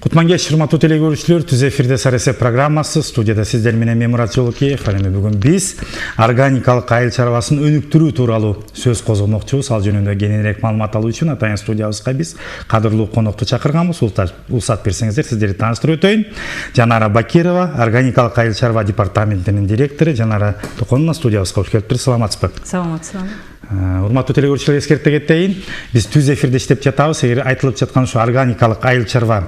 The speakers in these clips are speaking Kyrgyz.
Кутмангеш, урматтуу телегөрүүчүлөр, ТҮЗ ЭФИРде САРЕСЕП программасы, студияда сиздер менен мен Мурат Жолокеев. Эми бүгүн биз органикалык айыл чарбасын өнүктүрүү тууралуу сөз козгомокчубуз. Ал жөнүндө кененирээк маалымат алуу үчүн атайын студиябызга биз кадырлуу конокту чакырганбыз. Улсат берсеңиздер, сиздерди тааныштырып өтөйүн. Жанара Бакирова, органикалык айыл чарба департаментинин директору. Жанара Токоновна студиябызга кош келиптир. Саламатсызбы? Саламатсызбы. Урматтуу телегөрүүчүлөр, эскерте кетейин. Биз ТÜЗ эфирде иштеп жатабыз. Эгер айтылып жаткан ушу органикалык айыл чарба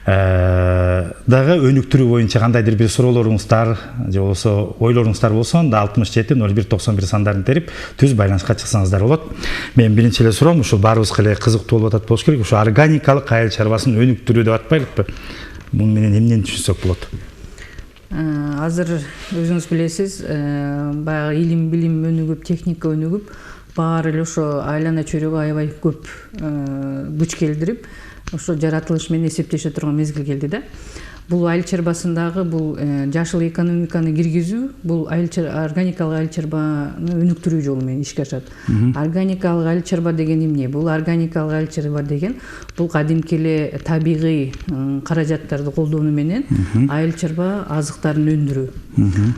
дагы өнүктүрүү боюнча кандайдыр бир суроолоруңуздар же болбосо ойлоруңуздар болсо, анда 67 01 91 сандарын терип түз байланышка чыксаңыздар болот. Мен биринчи эле суроом, ушу баарыбызга эле кызыктуу болуп атат болуш керек. Ушу органикалык айыл чарбасын өнүктүрүү деп атпайлыкпы? Муну менен эмнени түшүнсөк болот? Азыр өзүңүз билесиз, баягы илим, билим өнүгүп, техника өнүгүп, баары эле ошо айлана чөйрөгө аябай көп күч келтирип, ошо жаратылыш менен эсептеше турган мезгил келди да. Бул айыл чарбасындагы бул жашыл экономиканы киргизүү, бул органикалык айыл чарбаны өнүктүрүү жолу менен ишке ашат. Органикалык айыл чарба деген эмне? Бул органикалык айыл чарба деген бул кадимки эле табигый каражаттарды колдонуу менен айыл чарба азыктарын өндүрүү.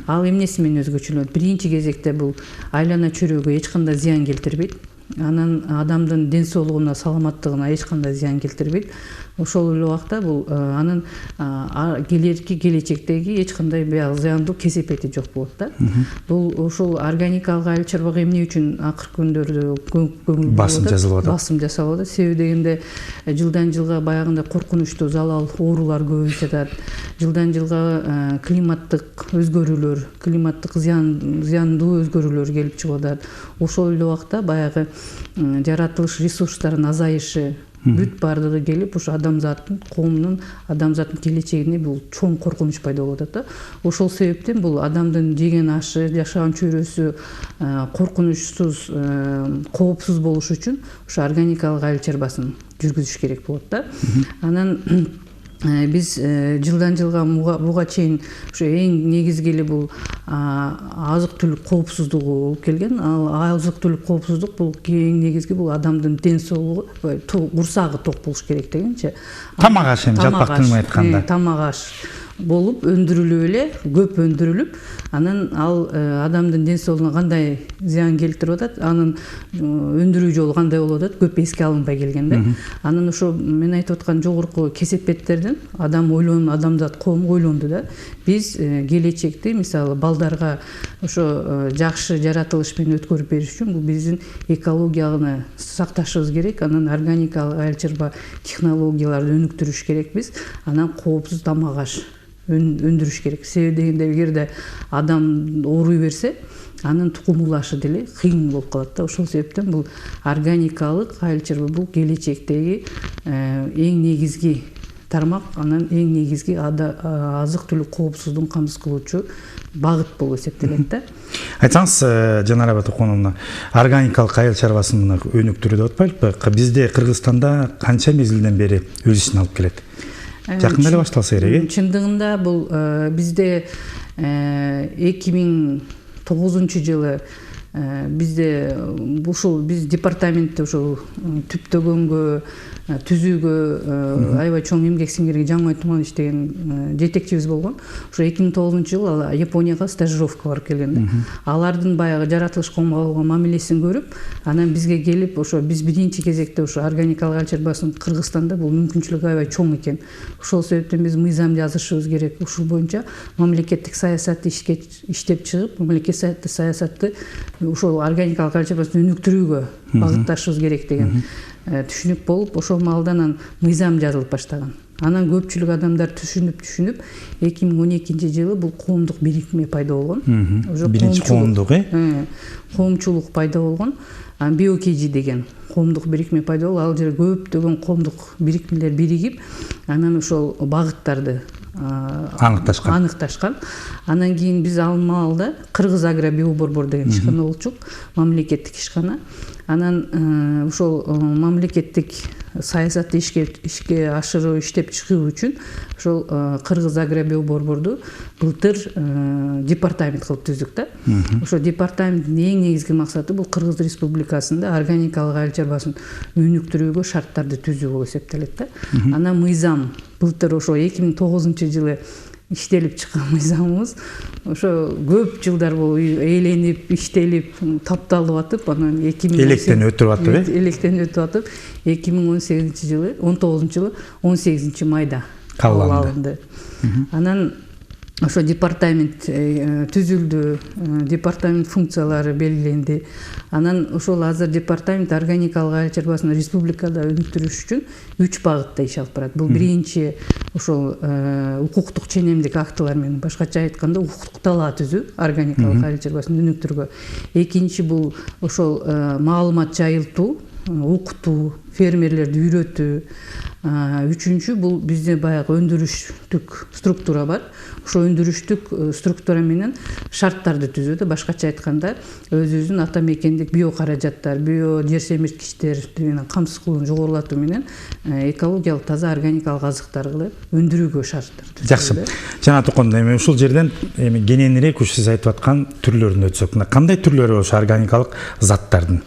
Ал эмнеси менен өзгөчөлөнөт? Биринчи кезекте бул айлана чөйрөгө эч кандай зыян келтирбейт. Анан адамдын ден соолугуна, саламаттыгына эч кандай зыян келтирбейт. Ошол эле убакта бул анын келечектеги эч кандай зыяндуу кесепети жок болот да. Бул ошол органикалык айыл чарбага эмне үчүн акыркы күндөрдө көңүл басым жасалып атат? Басым жасалып атат. Себеби дегенде жылдан жылга баягындай коркунучтуу залал оорулар көбөйүп жатат. Жылдан жылга климаттык өзгөрүүлөр, климаттык зыяндуу өзгөрүүлөр келип чыгып атат. Ошол эле убакта баягы жаратылыш ресурстарынын азайышы бүт бардыгы келип, ушу адамзаттын, коомдун, адамзаттын келечегине бул чоң коркунуч пайда болуп атат да. Ошол себептен бул адамдын жеген ашы, жашаган чөйрөсү коркунучсуз, коопсуз болуш үчүн ушу органикалык айыл чарбасын жүргүзүш керек болот да. Анан биз жылдан жылга буга чейин ушу эң негизги эле бул азык түлүк коопсуздугу болуп келген. Ал азык түлүк коопсуздук бул эң негизги бул адамдын ден соолугу, курсагы ток болуш керек дегенчи. Тамак аш, жалпак тилмен айтканда. Тамак аш болуп өндүрүлүп эле, көп өндүрүлүп, анан ал адамдын ден соолугуна кандай зыян келтирип атат, анын өндүрүү жолу кандай болуп атат, көп эске алынбай келген да. Анан ошо мен айтып аткан жогорку кесепеттерден адамзат коом ойлонду да. Биз келечекте мисалы балдарга ошо жакшы жаратылыш менен өткөрүп бериш үчүн бул биздин экологияны сакташыбыз керек. Анан органикалык айыл чарба технологияларды өнүктүрүш керекпиз. Анан коопсуз тамак аш өндүрүш керек. Себеби дегенде эгерде адам ооруй берсе, анын тукумулашы деле кыйын болуп калат да. Ошол себептен бул органикалык айыл чарба бул келечектеги эң негизги тармак, анан эң негизги азык түлүк коопсуздугун камсыз кылуучу багыт болуп эсептелет да. Айтсаңыз, Жанара Токоновна, органикалык айыл чарбасын өнүктүрүү деп атпайлыкпы? Бизде Кыргызстанда канча мезгилден бери өз ишин алып келет? Жакында эле башталса керек, чындыгында бул бизде 2009 жылы бизде ушул биз департаментте ушул түптөгөнгө, түзүүгө аябай чоң эмгек сиңирген жаңы туман иштеген жетекчибиз болгон. Ошо 2009 жылы ал Японияга стажировка барып келген. Алардын баягы жаратылыш коомго болгон мамилесин көрүп, анан бизге келип, ошо биз биринчи кезекте ошо органикалык айыл чарбасын Кыргызстанда бул мүмкүнчүлүгү аябай чоң экен. Ошол себептен биз мыйзам жазышыбыз керек. Ушул боюнча мамлекеттик саясатты иштеп чыгып, мамлекеттик саясатты ошол органикалык айыл чарбасын өнүктүрүүгө багытташыбыз керек деген түшүнүк болуп, ошол маалдан мыйзам жазылып баштаган. Анан көпчүлүк адамдар түшүнүп 2012 жылы бул коомдук бирикме пайда болгон. Биринчи коомдук, коомчулук пайда болгон. Биокежи деген коомдук бирикме пайда болуп, ал жерде көптөгөн коомдук бирикмелер биригип, анан ошол багыттарды аныкташкан. Анан кийин биз ал маалда Кыргыз агробиоборбор деген ишкана болчук, мамлекеттик ишкана. Анан ошол мамлекеттик саясатты ишке ашыруу, иштеп чыгуу үчүн ошол Кыргыз агробиоборборду былтыр департамент кылып түздүк да. Ошо департаменттин эң негизги максаты бул Кыргыз Республикасында органикалык айыл чарбасын өнүктүрүүгө шарттарды түзүү болуп эсептелет да. Анан мыйзам былтыр ошо 2009-жылы иштелип чыккан мыйзамыбыз ошо көп жылдар болуп ээленип, иштелип, тапталып атып, анан 2018 электен өтүп атып, электен өтүп атып, 2018-жылы, 19-жылы 18 майда кабыл алынды. Анан ошо департамент түзүлдү, департамент функциялары белгиленди. Анан ошол азыр департамент органикалык айыл чарбасын республикада өнүктүрүш үчүн 3 багытта иш алып барат. Бул биринчи ошол укуктук ченемдик актылар менен, башкача айтканда укуктук талаа түзүү органикалык айыл чарбасын өнүктүрүүгө. Экинчи бул ошол маалымат жайылтуу, окутуу, фермерлерди үйрөтүү. Үчүнчү бул бизде баягы өндүрүштүк структура бар. Ошо өндүрүштүк структура менен шарттарды түзүүдө, башкача айтканда өзүбүздүн ата мекендик био каражаттар, био жер семирткичтер менен камсыздоонун жогорулатуу менен экологиялык таза органикалык азыктарды өндүрүүгө шарттар түзүүдө. Жакшы. Жана тукун эми ушул жерден эми кененирээк сиз айтып аткан түрлөрүн өтсөк, кандай түрлөрү ошо органикалык заттардын?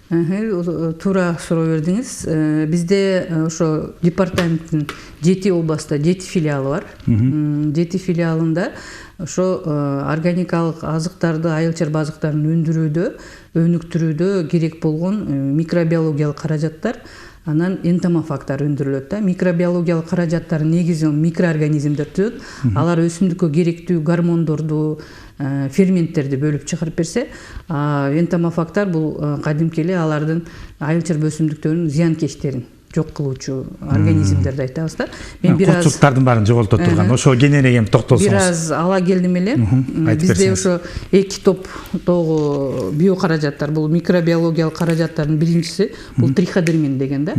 Туура суроо бердиңиз. Бизде ошо департаменттин 7 областта 7 филиалы бар. 7 филиалында ошо органикалык азыктарды, айыл чарба азыктарын өндүрүүдө, өнүктүрүүдө керек болгон микробиологиялык каражаттар, анан энтомофагдар өндүрүлөт да. Микробиологиялык каражаттардын негизи микроорганизмдер түзөт. Алар өсүмдүккө керектүү гормондорду, ферменттерди бөлүп чыгарып берсе, энтомофагдар бул кадимки эле алардын айыл чарба өсүмдүктөрүнүн зыянкечтерин жок кылуучу организмдерди айтабыз да. Мен бир аз курчуктардын баарын жоголто турган, ошо кененирээк эми токтолсоңуз. Бир аз ала келдим эле. Бизде ошо 2 топтогу био каражаттар, бул микробиологиялык каражаттардын биринчиси бул триходермин деген да.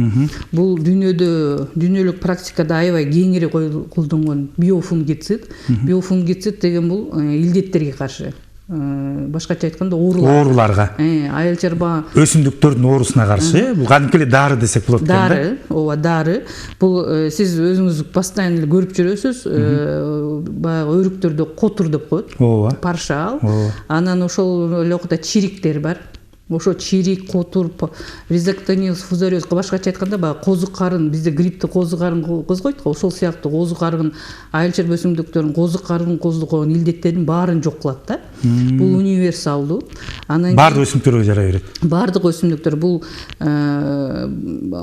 Бул дүйнөлүк практикада аябай кеңири колдонгон биофунгицид. Биофунгицид деген бул илдеттерге каршы, башкача айтканда ооруларга, айыл чарба өсүмдүктөрдүн оорусуна каршы, бул кадимки эле дары десек болот экен да. Дары, ооба, дары. Бул сиз өзүңүз постоянно көрүп жүрөсүз, баягы өрүктөрдө котур деп коет. Ооба. Паршал. Анан ошол эле окута чириктер бар. Ошо чирик, котур, ризоктониоз, фузариоз, башкача айтканда баягы козу карын, бизде грипти козу карын козгойт го, ошол сыяктуу козу карын, айыл чарба өсүмдүктөрүнүн козу карын козгогон илдеттерин баарын жок кылат да. Бул универсалдуу. Анан баардык өсүмдүктөргө жарай берет. Баардык өсүмдүктөр бул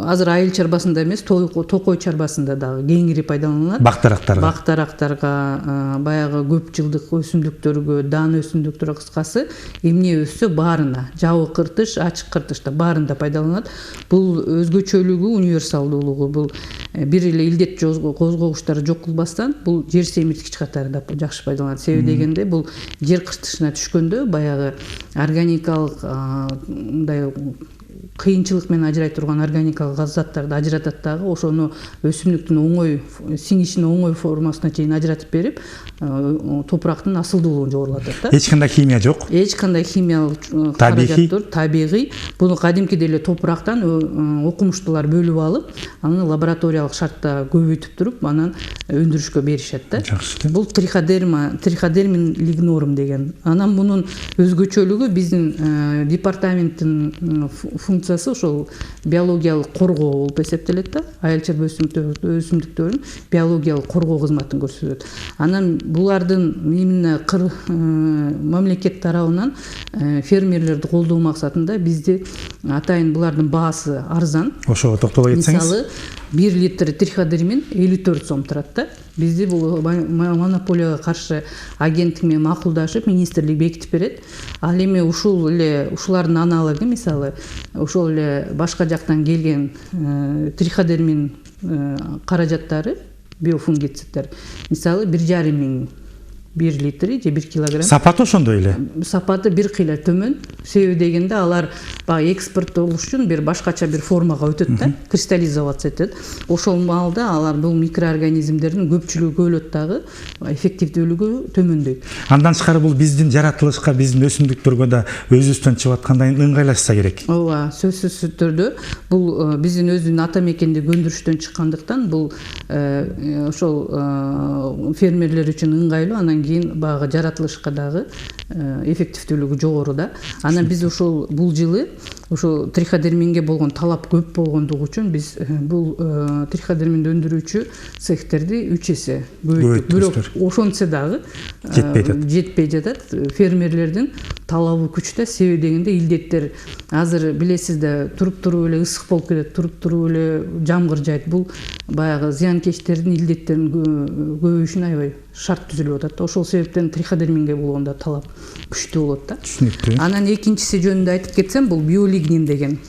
азыр айыл чарбасында эмес, токой чарбасында дагы кеңири пайдаланылат. Бактарактарга, баягы көп жылдык өсүмдүктөргө, дан өсүмдүктөргө, кыскасы эмне өссө баарына, жабык кыртыш, ачык кыртышта баарында пайдаланылат. Бул өзгөчөлүгү, универсалдуулугу, бул бир эле илдет козгогучтарды жок кылбастан, бул жер семирткич катары да жакшы пайдаланат. Себеби дегенде бул жер кыртышына түшкөндө баягы органикалык мындай кыйынчылык менен ажырай турган органикалык заттарды ажыратат дагы, ошону өсүмдүктүн оңой сиңишине оңой формасына чейин ажыратып берип, топурактын асылдуулугун жогорулатат да. Эч кандай химия жок. Эч кандай химиялык каражаттар, табигый. Буну кадимки деле топурактан окумуштуулар бөлүп алып, аны лабораториялык шартта көбөйтүп туруп, анан өндүрүшкө беришет да. Бул триходермин лигнорум деген. Анан мунун өзгөчөлүгү биздин департаменттин функциясы ошол биологиялык коргоо болуп эсептелет да. Айыл чарба өсүмдүктөрүнүн биологиялык коргоо кызматын көрсөтөт. Анан булардын именно мамлекет тарабынан фермерлерди колдоо максатында бизде атайын булардын баасы арзан. Ошого токтоло кетсеңиз. Мисалы 1 литр триходермин 54 сом турат да. Бизде бул монополияга каршы агенттик менен макулдашып, министрлик бекитип берет. Ал эми ушулардын аналогу, мисалы, ошол эле башка жактан келген триходермин каражаттары, биофунгицидтер, мисалы 1,5 миң 1 литри же 1 килограмм. Сапаты ошондой эле. Сапаты бир кыйла төмөн. Себеби дегенде алар баягы экспорттолуш үчүн бир башкача бир формага өтөт да, кристаллизация этет. Ошол маалда алар бул микроорганизмдердин көпчүлүгү өлөт дагы, эффективдүүлүгү төмөндөйт. Андан тышкары бул биздин жаратылышка, биздин өсүмдүктөргө да өзүбүздөн чыгып аткандай ыңгайлашса керек. Ооба, сөзсүз түрдө бул биздин өзүнүн ата мекендик өндүрүштөн чыккандыктан бул ошол фермерлер үчүн ыңгайлуу. Анан кийин баягы жаратылышка дагы эффективдүүлүгү жогору да. Анан биз ушул бул жылы ошо триходерминге болгон талап көп болгондугу үчүн биз бул триходерминди өндүрүүчү цехтерди 3 эсе көбөйттүк. Бирок ошончо дагы жетпей жатат. Фермерлердин талабы күчтө. Себеби дегенде илдеттер азыр билесиз да, туруп эле ысык болуп кетет, туруп эле жамгыр жайт. Бул баягы зыянкечтердин, илдеттердин көбөйүшүнө аябай шарт түзүлүп атат. Ошол себептен триходерминге болгондо талап күчтүү болот да. Түшүнүктүү. Анан экинчиси жөнүндө айтып кетсем, бул биолигнин деген.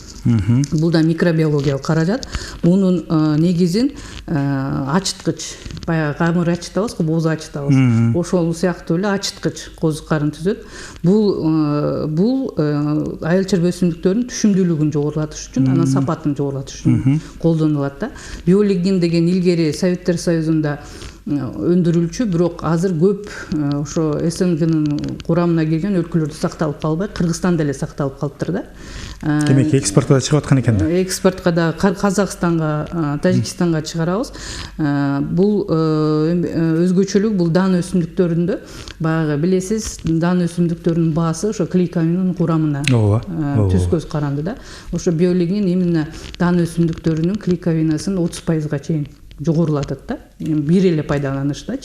Бул да микробиологиялык каражат. Мунун негизин ачыткыч, баягы камыр ачытабыз, боз ачытабыз. Ошол сыяктуу эле ачыткыч козукарын түзөт. Бул айыл чарба өсүмдүктөрүнүн түшүмдүүлүгүн жогорулатыш үчүн, анан сапатын жогорулатыш үчүн колдонулат да. Биолигнин деген илгери Советтер Союзунда өндүрүлчү, бирок азыр көп ошо СНГнын курамына кирген өлкөлөрдө сакталып калбай, Кыргызстанда эле сакталып калыптыр да. Демек экспортко да чыгып аткан экен да. Экспортко да Казакстанга, Тажикстанга чыгарабыз. Бул өзгөчөлүк, бул дан өсүмдүктөрүндө баягы билесиз, дан өсүмдүктөрүнүн баасы ошо клейковинанын курамына түз көз каранды да. Ошо биолигнин именно дан өсүмдүктөрүнүн клейковинасын 30%га чейин жогорулатат да. Бир эле пайдаланышта.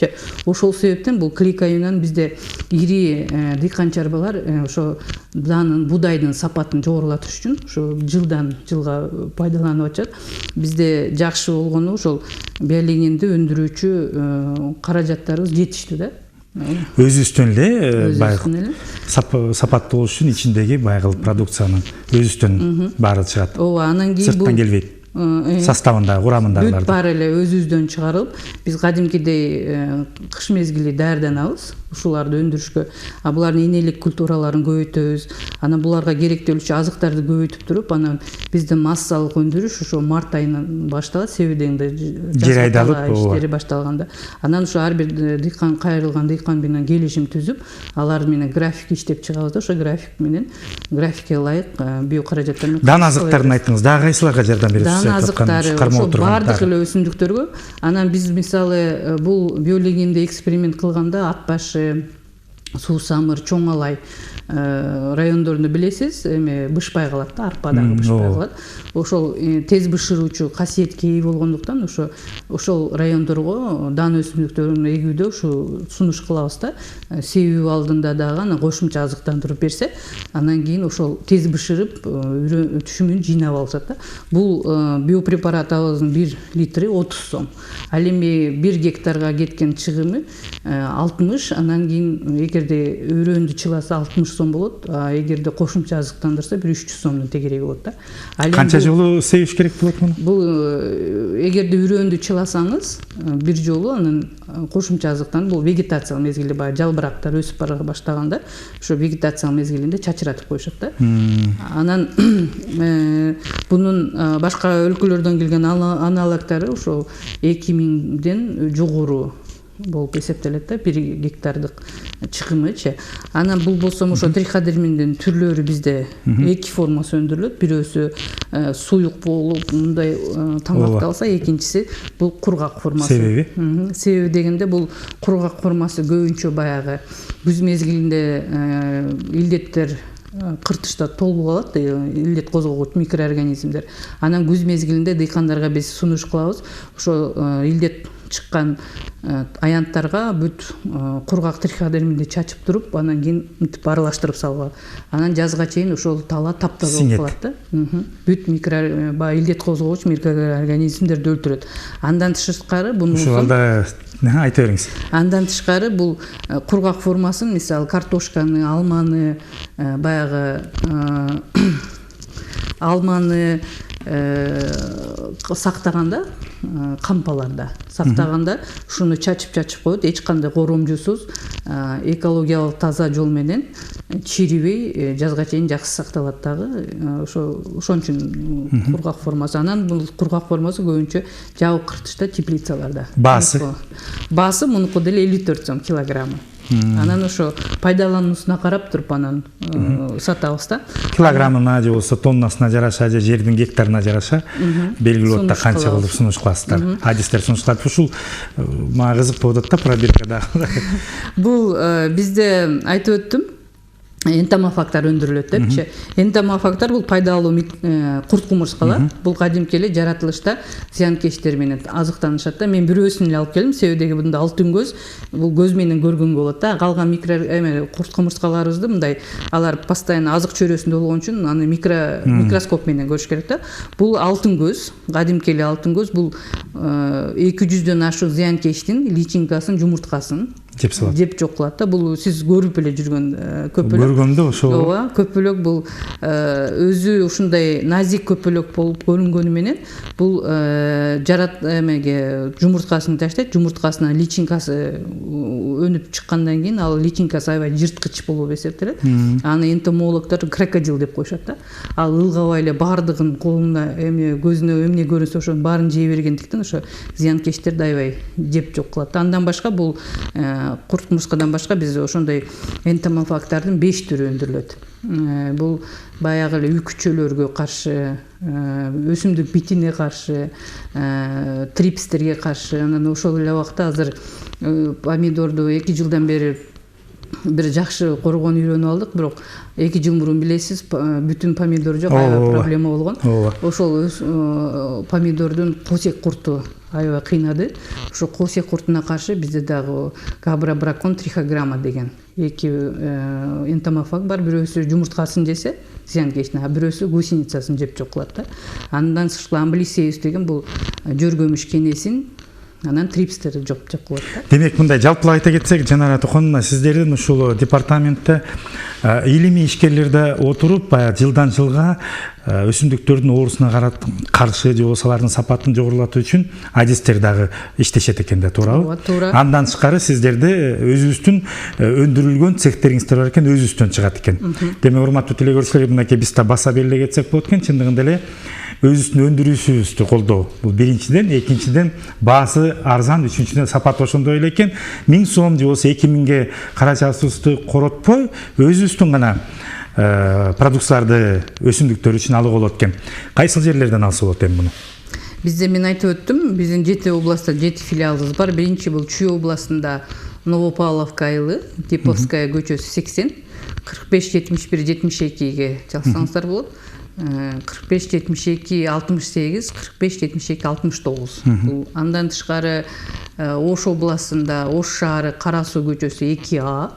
Ошол себептен бул клейковинанын бизде ири дыйкан чарбалар ошо данын, будайдын сапатын жогорулатыш үчүн ошо жылдан жылга пайдаланып атышат. Бизде жакшы болгону ошол биолигнинди өндүрүүчү каражаттарыбыз жетиштүү да. Өзүбүздөн эле баягы сапаттуу болуш үчүн ичиндеги баягы продукциянын өзүбүздөн баары чыгат. Ооба, анан кийин сырттан келбейт. Составында, курамындагыларды. Бүт баары эле өзүбүздөн чыгарылып, биз кадимкидей кыш мезгили даярданабыз ушуларды өндүрүшкө. Булардын энелик культураларын көбөйтөбүз. Анан буларга керектелүүчү азыктарды көбөйтүп туруп, анан биздин массалык өндүрүш ошо март айынан башталат. Себеби дегенде жер айдалып иштери башталганда. Анан ошо ар бир дыйкан, кайрылган дыйкан менен келишим түзүп, алар менен график иштеп чыгабыз да. Ошо график менен графикке ылайык биокаражаттар менен. Дан азыктарын айттыңыз. Дагы кайсыларга жардам бересиз? Дан азыктары ошо бардык эле өсүмдүктөргө. Анан биз мисалы бул биолигнинде эксперимент кылганда ат башы, суусамыр, чоң алай райондорунду билесиз, эме бышпай калат да, арпадагы бышпай калат. Ошол тез бышыруучу касиетке ээ болгондуктан ошол райондорго дан өсүмдүктөрүн эгүүдө ушу сунуш кылабыз да. Себүү алдында дагы анан кошумча азыктандырып берсе, анан кийин ошол тез бышырып түшүмүн жыйнап алышат да. Бул биопрепаратыбыздын 1 литри 30 сом. Ал эми 1 гектарга кеткен чыгымы 60, анан кийин эгерде өрөөндү чыласа 60 сом болот, эгерде кошумча азыктандырса 300 сомдун тегереги болот да. Канча жолу себиш керек болот муну? Бул эгерде өрөөндү чыласаңыз бир жолу, анан кошумча азыктан бул вегетациялык мезгилде баягы жалбырактар өсүп бара баштаганда ошо вегетациялык мезгилинде чачыратып коюшат да. Анан бунун башка өлкөлөрдөн келген аналогдору ошо 2000ден жогору болуп эсептелет да, 1 гектардык чыгымычы. Анан бул болсо ошо триходерминдин түрлөрү бизде 2 формасы өндүрүлөт. Бирөөсү суюк болуп мындай таңдалса, экинчиси бул кургак формасы. Себеби дегенде бул кургак формасы көбүнчө баягы күз мезгилинде илдеттер кыртышта толуп калат, илдет козгогуч микроорганизмдер. Анан күз мезгилинде дыйкандарга биз сунуш кылабыз. Ошо илдет чыккан аянттарга бүт кургак триходерминди чачып туруп, анан кийин мынтип аралаштырып салган. Анан жазга чейин ошол тала таптаза болуп калат да. Бүт илдет козгогуч микроорганизмдерди өлтүрөт. Андан тышкары буну ушулда айта бериңиз. Андан тышкары бул кургак формасын, мисалы картошканы, алманы, баягы алманы сактаганда, кампаларда сактаганда ушуну чачып коет, эч кандай коромжусуз, экологиялык таза жол менен чирибей жазга чейин жакшы сакталат дагы. Ошон үчүн кургак формасы. Анан бул кургак формасы көбүнчө жабык кыртышта, теплицаларда. Баасы мунуку деле 54 сом килограммы. Анан ошо пайдалануусуна карап туруп анан сатабыз да. Килограммына же болбосо тоннасына жараша же жердин гектарына жараша белгилеп атат канча кылып сунуш кыласыздар. Адистер сунуш кылат. Ушул мага кызык болуп атат да пробиркада. Бул бизде айтып өттүм. Энтомофагтар өндүрүлөт депчи. Энтомофагтар бул пайдалуу курт кумурскалар. Бул кадимки эле жаратылышта зыянкечтер менен азыктанышат да. Мен бирөөсүн эле алып келдим. Себеби деги мында алтын көз. Бул көз менен көргөнгө болот да. Калган курт кумурскаларыбызды мындай алар постоянно азык чөйрөсүндө болгон үчүн аны микроскоп менен көрүш керек да. Бул алтын көз, кадимки эле алтын көз. Бул 200дөн ашуун зыянкечтин личинкасын, жумурткасын жеп жок кылат да. Бул сиз көрүп эле жүргөн көпөлөк. Көргөндө ошо. Ооба, көпөлөк бул өзү ушундай назик көпөлөк болуп көрүнгөнү менен бул жумурткасын таштайт, жумурткасынан личинкасы өнүп чыккандан кийин ал личинкасы аябай жырткыч болуп эсептелет. Аны энтомологдор крокодил деп коюшат да. Ал ылгабай эле баардыгын колуна көзүнө эмне көрүнсө ошонун баарын жей бергендиктен ошо зыянкечтерди аябай жеп жок кылат. Андан башка бул курт кумурскадан башка биз ошондой энтомофагтардын 5 түрү өндүрүлөт. Бул баягы эле үкчөлөргө каршы, өсүмдүк битине каршы, трипстерге каршы. Анан ошол эле убакта азыр помидорду 2 жылдан бери бир жакшы коргоону үйрөнүп алдык, бирок 2 жыл мурун билесиз, бүтүн помидор жок, аябай проблема болгон. Ошол помидордун косек курту аябай кыйнады. Ошо косек куртуна каршы бизде дагы габрабракон трихограмма деген 2 энтомофаг бар. Бирөөсү жумурткасын жесе, зыянкечтин, а бирөөсү гусеницасын жеп жок кылат да. Андан сырткары амблисеус деген бул жөргөмүш кенесин, анан трипстерди жоп кылат да. Демек мындай жалпылап айта кетсек, Жанара Токоновна, сиздердин ушул департаментте илимий ишкерлерде отуруп, баягы жылдан жылга өсүмдүктөрдүн оорусуна каршы же болбосо алардын сапатын жогорулатуу үчүн адистер дагы иштешет экен да, туурабы? Туура. Андан тышкары сиздерде өзүбүздүн өндүрүлгөн цехтериңиздер бар экен, өзүбүздөн чыгат экен. Демек, урматтуу телегөрүүчүлөр, мынакей биз да баса беле кетсек болот экен, чындыгында эле өзүбүздүн өндүрүүсүбүздү колдоо. Бул биринчиден, экинчиден баасы арзан, үчүнчүдөн сапат ошондой эле экен. 1000 сом же болбосо 2000ге карачасыбызды коротпой, өзүбүздүн гана продукцияларды өсүмдүктөр үчүн алууга болот экен. Кайсыл жерлерден алса болот эми муну? Бизде мен айтып өттүм, биздин 7 областта 7 филиалыбыз бар. Биринчи бул Чүй областында Новопавловка айылы, Диповская көчөсү 80, 45-71-72ге чалсаңыздар болот. 45-72-68, 45-72-69. Андан тышкары Ош областында Ош шаары Кара Суу көчөсү 2А.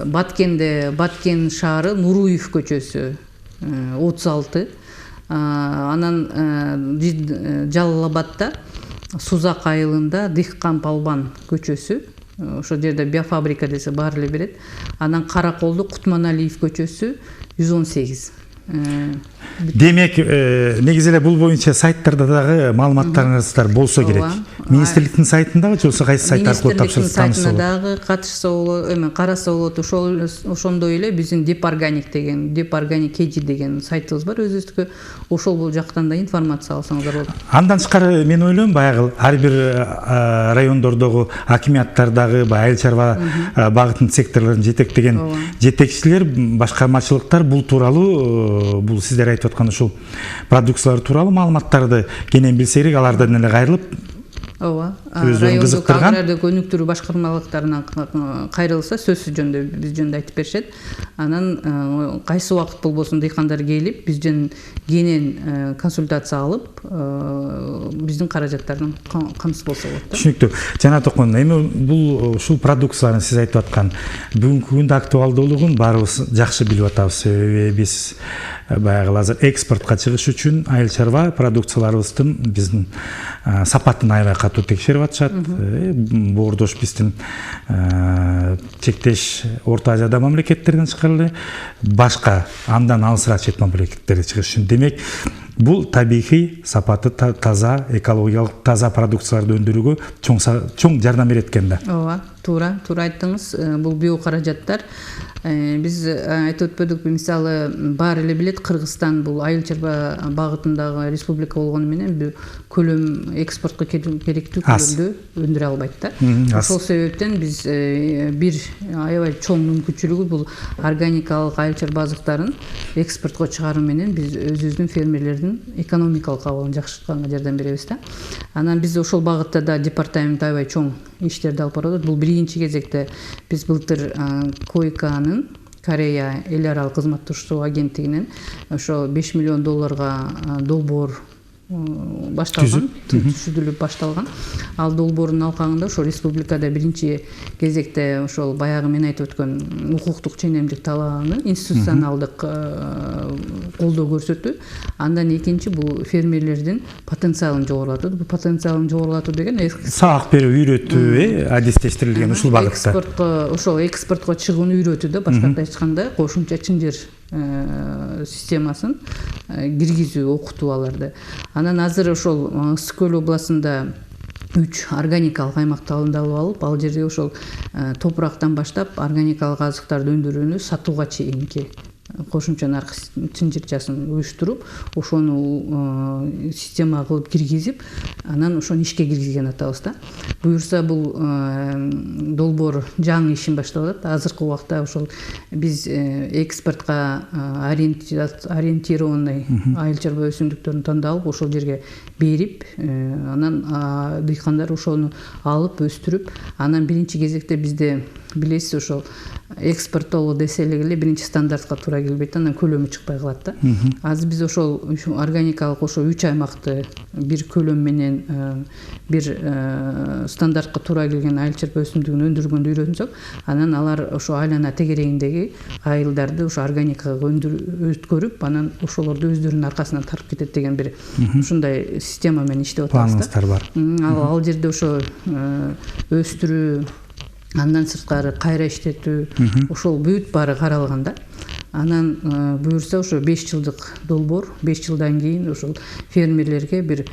Баткен шаары Нуруев көчөсү 36. Анан Жалал-Абадта Сузак айылында Дыхкан Палбан көчөсү, ошол жерде биофабрика десе баары эле берет. Анан Караколду Кутманалиев көчөсү 118. Демек, негизи эле бул боюнча сайттарда дагы маалыматтарыңыздар болсо керек. Министрликтин сайтындабы же болбосо кайсы сайт аркылуу тапшырса болот? Министрликтин сайтына дагы катышса болот, караса болот. Ошондой эле биздин Депорганик KG деген сайтыбыз бар өзүбүздүкү. Ошол бул жактан да информация алсаңыздар болот. Андан тышкары мен ойлойм, баягы ар бир райондордогу акимияттардагы айыл чарба багытын секторлорун жетектеген жетекчилер, башкармачылыктар бул тууралуу, бул сиздер айтып аткан ушул продукциялар тууралуу маалыматтарды кенен билсе керек, алардан эле кайрылып ооба, өздөрүн кызыктырган агрардык өнүктүрүү башкармалыктарынан кайрылса сөзсүз жөнүндө биз жөнүндө айтып беришет. Анан кайсы убакыт болбосун дыйкандар келип, бизден кенен консультация алып, биздин каражаттардан камсыз болсо болот да. Түшүнүктүү. Жана Токон, эми бул ушул продукцияларын сиз айтып аткан бүгүнкү күндө актуалдуулугун баарыбыз жакшы билип атабыз. Себеби биз баягы азыр экспортко чыгыш үчүн айыл чарба продукцияларыбыздын биздин сапатын аябай катуу текшерип атышат. Боордош биздин чектеш Орто Азияда мамлекеттерден чыккан башка андан алысыраак чет мамлекеттерге чыгыш үчүн. Демек, бул табигый, сапаты таза, экологиялык таза продукцияларды өндүрүүгө чоң жардам берет экен да. Ооба. туура айттыңыз. Бул биокаражаттар биз айтып өтпөдүкпү, мисалы баары эле билет, Кыргызстан бул айыл чарба багытындагы республика болгону менен көлөм экспортко керектүү көлөмдү өндүрө албайт да. Ошол себептен биз бир аябай чоң мүмкүнчүлүгү бул органикалык айыл чарба азыктарын экспортко чыгаруу менен биз өзүбүздүн фермерлердин экономикалык абалын жакшыртканга жардам беребиз да. Анан биз ошол багытта да департамент аябай чоң иштерди алып барып атат. Бул биринчи кезекте биз былтыр койканын Корея эл аралык кызматташуу агенттигинен ошо $5 миллион долбоор башталган, түзүлүп башталган. Ал долбоордун алкагында ошо республикада биринчи кезекте ошол баягы мен айтып өткөн укуктук ченемдик талааны институционалдык колдоо көрсөтүү. Андан экинчи бул фермерлердин потенциалын жогорулатуу. Бул потенциалын жогорулатуу деген сабак берүү, үйрөтүү, адистештирилген ушул багытта. Ошол экспортко чыгууну үйрөтүү да, башкача айтканда кошумча чынжыр системасын киргизүү, окутуу аларды. Анан азыр ошол Ысык көл областында 3 органикалык аймакты алып алып, ал жерде ошол топурактан баштап органикалык азыктарды өндүрүүнү сатууга чейинки кошумча наркы чынжырчасын уюштуруп, ошону система кылып киргизип, анан ошону ишке киргизген атабыз да. Буюрса бул долбоор жаңы ишин баштап атат. Азыркы убакта ошол биз экспортко ориентированный айыл чарба өсүмдүктөрүн тандап, ошол жерге берип, анан дыйкандар ошону алып өстүрүп, анан биринчи кезекте бизде билесиз ошол экспорттолуу десе эле биринчи стандартка туура келбейт, анан көлөмү чыкпай калат да. Азыр биз ошол органикалык ошо 3 аймакты бир көлөм менен бир стандартка туура келген айыл чарба өсүмдүгүн өндүргөндү үйрөнсөк, анан алар ошо айлана тегерегиндеги айылдарды ошо органикага өткөрүп, анан ошолорду өздөрүнүн аркасынан тарып кетет деген бир ушундай система менен иштеп атабыз да. Планыңыздар бар. Ал жерде ошо өстүрүү, андан сырткары кайра иштетүү, ошол бүт баары каралган да. Анан буюрса ошо 5 жылдык долбоор, 5 жылдан кийин ошол фермерлерге бир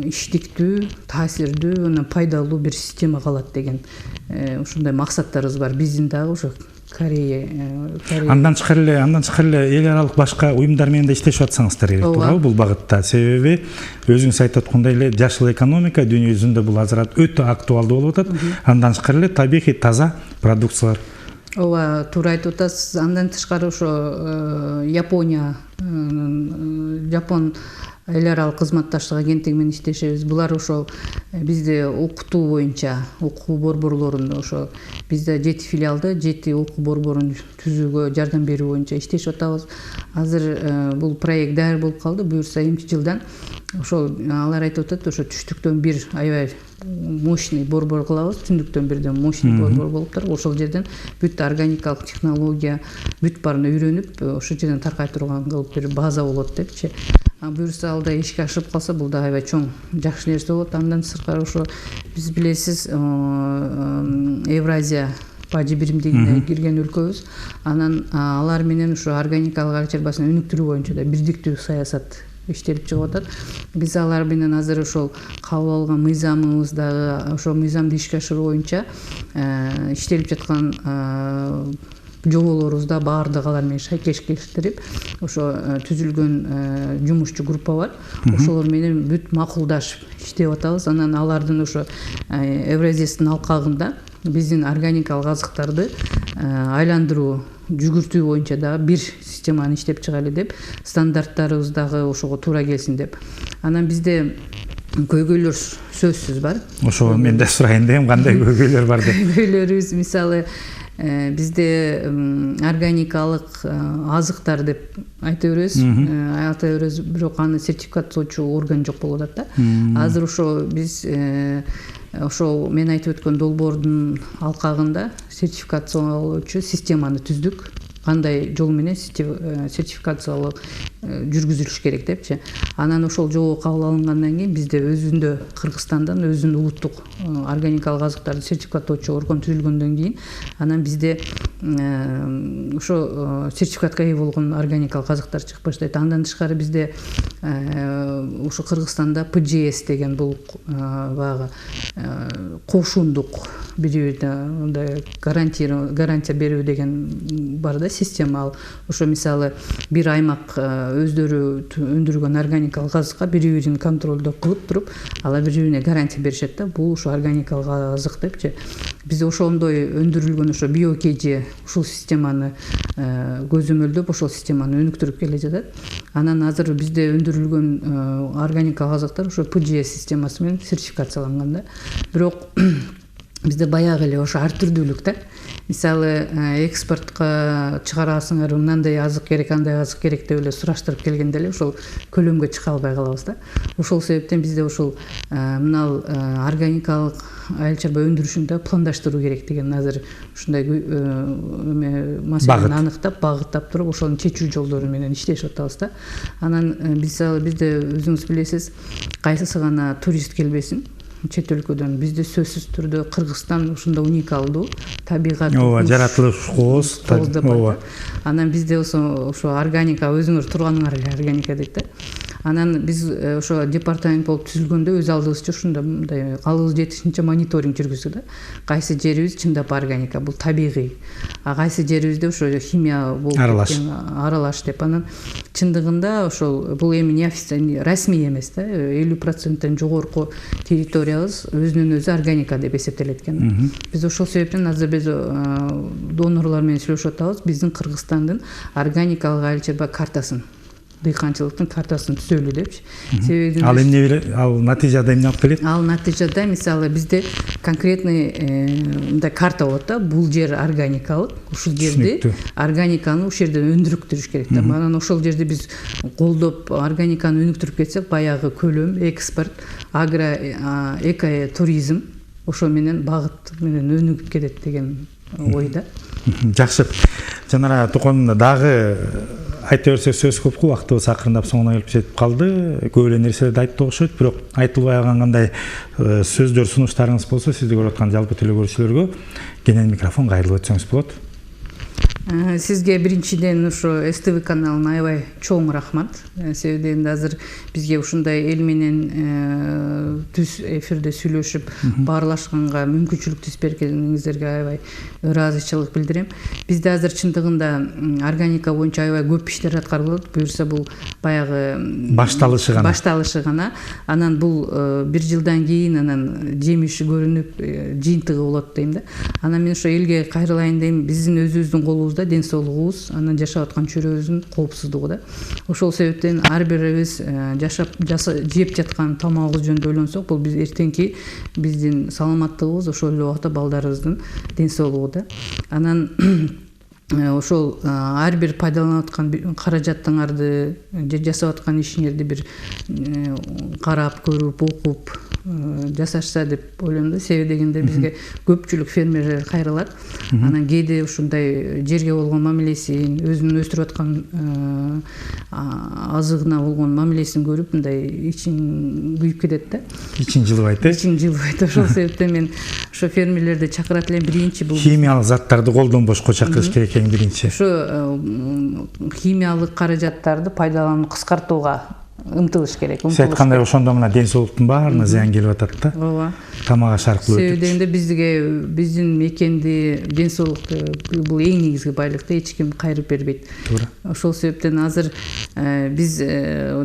иштиктүү, таасирдүү, анан пайдалуу бир система калат деген ушундай максаттарыбыз бар. Биздин дагы ошо Корея. Андан тышкары эле эл аралык башка уюмдар менен да иштешип атсаңыздар керек туурабы бул багытта? Себеби өзүңүз айтып аткандай эле жашыл экономика дүйнө жүзүндө бул азыр өтө актуалдуу болуп атат. Андан тышкары эле табигый таза продукциялар. Ооба, туура айтып атасыз. Андан тышкары ошо Жапон эл аралык кызматташтык агенттиги менен иштешебиз. Булар ошол бизде окутуу боюнча, окуу борборлорун ошо бизде 7 филиалда 7 окуу борборун түзүүгө жардам берүү боюнча иштешип атабыз. Азыр бул проект даяр болуп калды. Буюрса эмки жылдан ошол алар айтып атат, ошо түштүктөн бир аябай мощный борбор кылабыз, түндүктөн бирден мощный борбор болуп туруп, ошол жерден бүт органикалык технология бүт баарын үйрөнүп, ошол жерден таркай турган кылып бир база болот депчи. Буюрса ал да ишке ашырып калса, бул да аябай чоң жакшы нерсе болот. Андан сырткары ошо биз билесиз Евразия бажы биримдигине кирген өлкөбүз. Анан алар менен ошо органикалык айыл чарбасын өнүктүрүү боюнча да бирдиктүү саясат иштелип чыгып атат. Биз алар менен азыр ошол кабыл алган мыйзамыбыз дагы ошо мыйзамды ишке ашыруу боюнча иштелип жаткан жоболорубузда баардыгы алар менен шайкештирип, ошо түзүлгөн жумушчу группа бар. Ошолор менен бүт макулдашып иштеп атабыз. Анан алардын ошо Евразиясынын алкагында биздин органикалык азыктарды айландыруу, жүгүртүү боюнча дагы бир системаны иштеп чыгайлы деп, стандарттарыбыз дагы ошого туура келсин деп. Анан бизде көйгөйлөр сөзсүз бар. Ошо мен да сурайын дегем, кандай көйгөйлөр бар деп. Көйгөйлөрүбүз мисалы бизде органикалык азыктар деп айта беребиз, бирок аны сертификаттоочу орган жок болуп атат да. Азыр ошо биз ошол мен айтып өткөн долбоордун алкагында сертификациялоочу системаны түздүк. Кандай жол менен сертификациялоо жүргүзүлүш керек депчи. Анан ошол жолго кабыл алынгандан кийин бизде өзүндө Кыргызстандан өзүнүн улуттук органикалык азыктарды сертификаттоочу орган түзүлгөндөн кийин анан бизде ошо сертификатка ээ болгон органикалык азыктар чыгып баштайт. Андан тышкары бизде ушу Кыргызстанда ПЖС деген бул баягы кошундук мындай гарантия берүү деген бар да, система. Ал ошо мисалы бир аймак өздөрү өндүргөн органикалык азыкка бири-бирин контролдоп кылып туруп, алар бири-бирине гарантия беришет да. Бул ошо органикалык азык депчи. Биз ошондой өндүрүлгөн ошо биокеже ушул системаны көзөмөлдөп, ошол системаны өнүктүрүп келе жатат. Анан азыр бизде өндүрүлгөн органикалык азыктар ошо ПЖС системасы менен сертификацияланган да. Бирок бизде баягы эле ошо ар түрдүүлүк да. Мисалы экспортко чыгарасыңар, мындай азык керек, андай азык керек деп эле сураштырып келгенде эле ошол көлөмгө чыга албай калабыз да. Ошол себептен бизде ушул мынал органикалык айыл чарба өндүрүшүн да пландаштыруу керек деген азыр ушундай маселени аныктап, багыттап туруп, ошонун чечүү жолдору менен иштешип атабыз да. Анан мисалы бизде өзүңүз билесиз, кайсысы гана турист келбесин чет өлкөдөн, бизде сөзсүз түрдө Кыргызстан ушунда уникалдуу табигат, жаратылыш кооз. Анан бизде ошо органика, өзүңөр турганыңар органика дейт да. Анан биз ошо департамент болуп түзүлгөндө өз алдыбызча ушундай мындай алыбыз жетишинче мониторинг жүргүздүк да. Кайсы жерибиз чындап органика, бул табигый, а кайсы жерибизде ошо химия болуп кеткен, аралаш деп. Анан чындыгында ошол бул эми неофициальный, расмий эмес да, 50%-тен жогорку территориябыз өзүнөн өзү органика деп эсептелет экен. Биз ошол себептен азыр биз донорлор менен сүйлөшүп атабыз, биздин Кыргызстандын органикалык айыл чарба картасын, дыйканчылыктын картасын түзөлүү депчи. Себеби ал эмне, ал натыйжада эмне алып келет? Ал натыйжада мисалы бизде конкретный мындай карта болот да, бул жер органикалык, ушул жерди органиканы ушул жерден өндүрүктүрүш керек да. Анан ошол жерди биз колдоп органиканы өнүктүрүп кетсек, баягы көлөм, экспорт, экотуризм ошо менен багыт менен өнүгүп кетет деген ойда. Жакшы. Жанара токонунда дагы айта берсек сөз көп, убактыбыз акырындап соңуна келип жетип калды. Көп эле нерселерди айттык окшойт, бирок айтылбай калган кандай сөздөр, сунуштарыңыз болсо, сизди көрүп аткан жалпы телекөрүүчүлөргө кенен микрофон кайрылып өтсөңүз болот. Сизге биринчиден ошо СТВ каналына аябай чоң рахмат. Себеби азыр бизге ушундай эл менен ТҮЗ эфирде сүйлөшүп, баарлашканга мүмкүнчүлүк түзүп бергениңиздерге аябай ыраазычылык билдирем. Бизде азыр чындыгында органика боюнча аябай көп иштер аткарылып, буюрса бул баягы башталышы гана. Анан бул бир жылдан кийин анан жемиши көрүнүп, жыйынтыгы болот дейм да. Анан мен ошо элге кайрылайын дейм, биздин өзүбүздүн колубузда ден соолугубуз, анан жашап аткан чөйрөбүздүн коопсуздугу да. Ошол себептен ар бирибиз жеп жаткан тамагыбыз жөнүндө ойлонсок, бул биз эртеңки биздин саламаттыгыбыз, ошол эле убакта балдарыбыздын ден соолугу да. Анан ошол ар бир пайдаланып аткан каражатыңарды же жасап аткан ишиңерди бир карап, көрүп, окуп жасашса деп ойлойм да. Себеби дегенде бизге көпчүлүк фермерлер кайрылат. Анан кээде ушундай жерге болгон мамилесин, өзүнүн өстүрүп аткан азыгына болгон мамилесин көрүп, мындай ичин күйүп кетет да. Ичин жылыбайт, Ичин жылыбайт. Ошол себептен мен ошо фермерлерди чакырат элем. Биринчи бул химиялык заттарды колдонбошко чакырыш керек экен биринчи. Ошо химиялык каражаттарды пайдаланууну кыскартууга ынтылыш керек. Сиз айткандай ошондо мына ден соолуктун баарына зыян келип атат да. Ооба. Тамак ашаркылуу өтүп. Себеби дегенде бизге биздин мекенди, ден соолукту бул эң негизги байлыкты эч ким кайрып бербейт. Туура. Ошол себептен азыр биз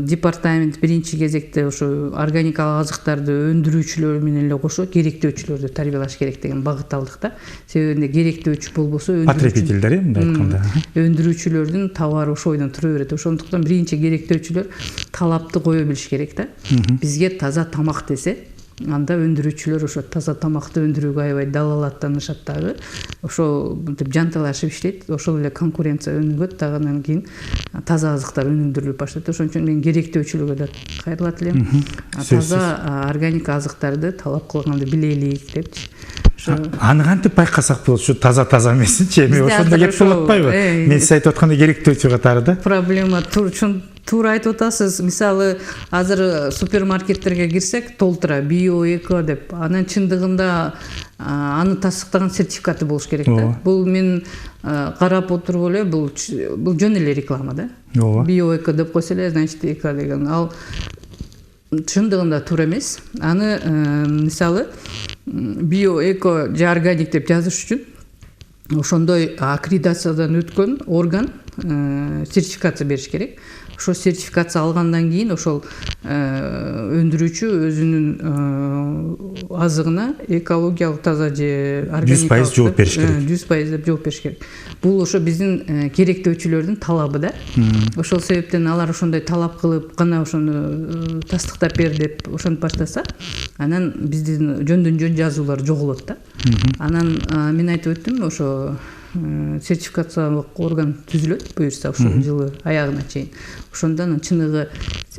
департамент биринчи кезекте ошо органикалык азыктарды өндүрүүчүлөр менен эле кошо керектөөчүлөрдү тарбиялаш керек деген багыт алдык да. Себеби керектөөчү болбосо потребительдер, мындай айтканда, өндүрүүчүлөрдүн товары ошо бойдон тура берет. Ошондуктан биринчи керектөөчүлөр талапты кое билиш керек да. Бизге таза тамак десе, анда өндүрүүчүлөр ошо таза тамакты өндүрүүгө аябай далалаттанышат дагы. Ошо мынтип жанталашып иштейт. Ошол эле конкуренция өнүгөт дагы, анан кийин таза азыктар өнүндүрүлүп баштайт. Ошон үчүн мен керектөөчүлүгү да кайрылат элем. Таза органика азыктарды талап кылганды билелик депчи. Аны кантип байкасак болот? Ушу таза эмесинчи, эми ошондо кеп болуп атпайбы? Мен сиз айтып аткандай керектөөчү катары да. Проблема Туура айтып атасыз. Мисалы азыр супермаркеттерге кирсек толтура био эко деп. Анын чындыгында аны тастыктаган сертификаты болуш керек да. Бул мен карап отуруп эле бул жөн эле реклама да. Био эко деп койсо эле, значит эко деген. Ал чындыгында туура эмес. Аны мисалы био эко же органик деп жазыш үчүн ошондой аккредитациядан өткөн орган сертификация бериш керек. Ошо сертификация алгандан кийин ошол өндүрүүчү өзүнүн азыгына экологиялык таза же органикалык 100% жооп бериш керек. 100% деп жооп бериш керек. Бул ошо биздин керектөөчүлөрдүн талабы да. Ошол себептен алар ошондой талап кылып гана ошону тастыктап бер деп ошентип баштаса, анан биздин жөндөн жөн жазуулар жоголот да. Анан мен айтып өттүм, ошо сертификациялык орган түзүлөт буюрса ушул жылы аягына чейин. Ошондон чыныгы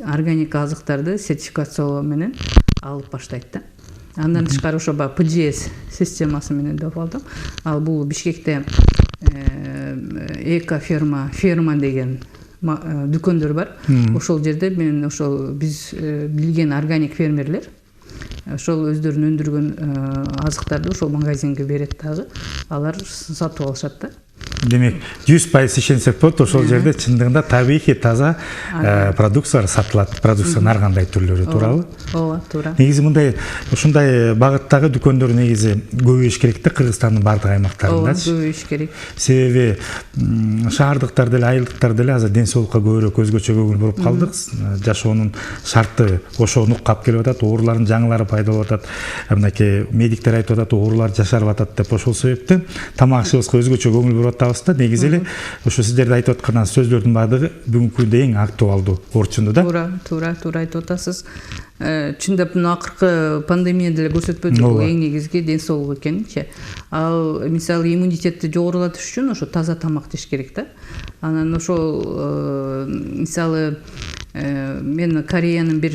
органик азыктарды сертификациялоо менен алып баштайт да. Андан тышкары ошо ПЖС системасы менен деп алдым. Ал бул Бишкекте ферма деген дүкөндөр бар. Ошол жерде мен ошол биз билген органик фермерлер ошол өздөрүнүн өндүргөн азыктарды ошол магазинге берет дагы. Алар сатып алышат да. Демек 100% ишенсек болот, ошол жерде чындыгында табигый таза продукциялар сатылат. Продукциянын ар кандай түрлөрү, туурабы? Ооба, туура. Негизи мындай ушундай багыттагы дүкөндөр негизи көбөйүш керек да, Кыргызстандын бардык аймактарындачы. Ооба, көбөйүш керек. Себеби шаардыктар деле, айылдыктар деле азыр ден соолукка көбүрөөк өзгөчө көңүл буруп калдык. Жашоонун шарты ошого нуктап келип атат, оорулардын жаңылары пайда болуп атат. Мынакей медиктер айтып атат, оорулар жашарып атат деп. Ошол себептен тамак ашыбызга өзгөчө көңүл буруп атабыз да. Негизи эле ошо сиздерде айтып аткан сөздөрдүн баардыгы бүгүнкү күндө эң актуалдуу орчунду да. Туура айтып атасыз. Чындап мына акыркы пандемия деле көрсөтпөдү, бул эң негизги ден соолук экенинчи. Ал мисалы иммунитетти жогорулатыш үчүн ошо таза тамак жеш керек да. Анан ошол мисалы мен Кореянын бир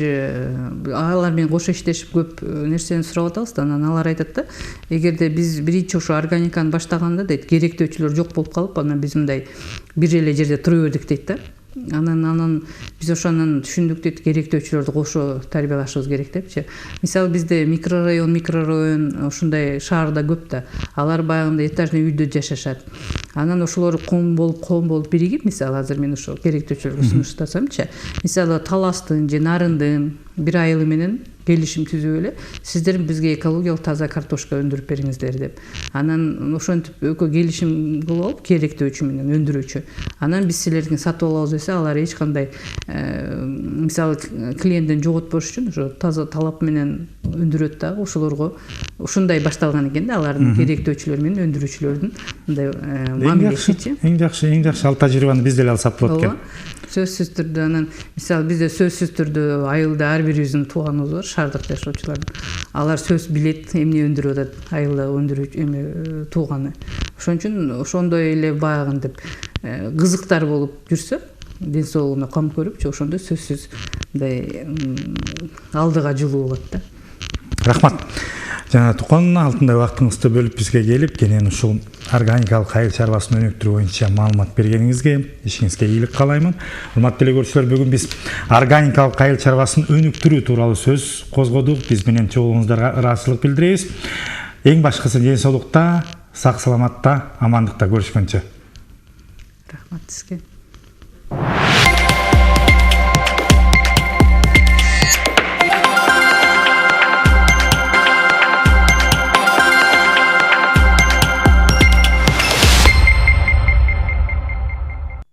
алар менен кошо иштешип көп нерсени сурап атабыз да. Анан алар айтат да, эгерде биз биринчи ошо органиканы баштаганда дейт, керектөөчүлөр жок болуп калып, анан биз мындай бир эле жерде тура бердик дейт да. Анан биз ошонун түшүндүк дейт, керектөөчүлөрдү кошо тарбиялашыбыз керек депчи. Мисалы бизде микрорайон ушундай шаарда көп да. Алар баягындай этажный үйдө жашашат. Анан ошолор ком болуп биригип, мисалы азыр мен ошо керектөөчүлөргө сунуштасамчы, мисалы таластын же нарындын бир айылы менен келишим түзүп эле, сиздер бизге экологиялык таза картошка өндүрүп бериңиздер деп. Анан ошентип экөө келишим кылып алып, керектөөчү менен өндүрүүчү. Анан биз силердин сатып алабыз десе, алар эч кандай мисалы клиенттен жоготпош үчүн ошо таза талап менен өндүрөт дагы. Ошолорго ушундай башталган экен да, алардын керектөөчүлөр менен өндүрүүчүлөрдүн мындай мамилесичи. Эң жакшы ал тажрыйбаны биз деле алсак болот экен. Сөзсүз түрдө анан мисалы бизде сөзсүз түрдө айылда ар бирибиздин тууганыбыз бар, шаардыкта жашоочулардын. Алар сөз билет, эмне өндүрүп атат айылда өндүрүүчү эме тууганы. Ошон үчүн ошондой эле баягынтип кызыктар болуп жүрсө, ден соолугуна кам көрүпчү, ошондо сөзсүз мындай алдыга жылуу болот да. Рахмат. Жана тукан алтындай убактыңызды бөлүп бизге келип, кенен ушул органикалык айыл чарбасын өнүктүрүү боюнча маалымат бергениңизге, ишиңизге ийгилик каалаймын. Урматтуу телекөрүүчүлөр, бүгүн биз органикалык айыл чарбасын өнүктүрүү тууралуу сөз козгодук. Биз менен чогулуңуздарга ыраазычылык билдиребиз. Эң башкысы ден соолукта, сак саламатта, амандыкта көрүшкөнчө. Рахмат сизге.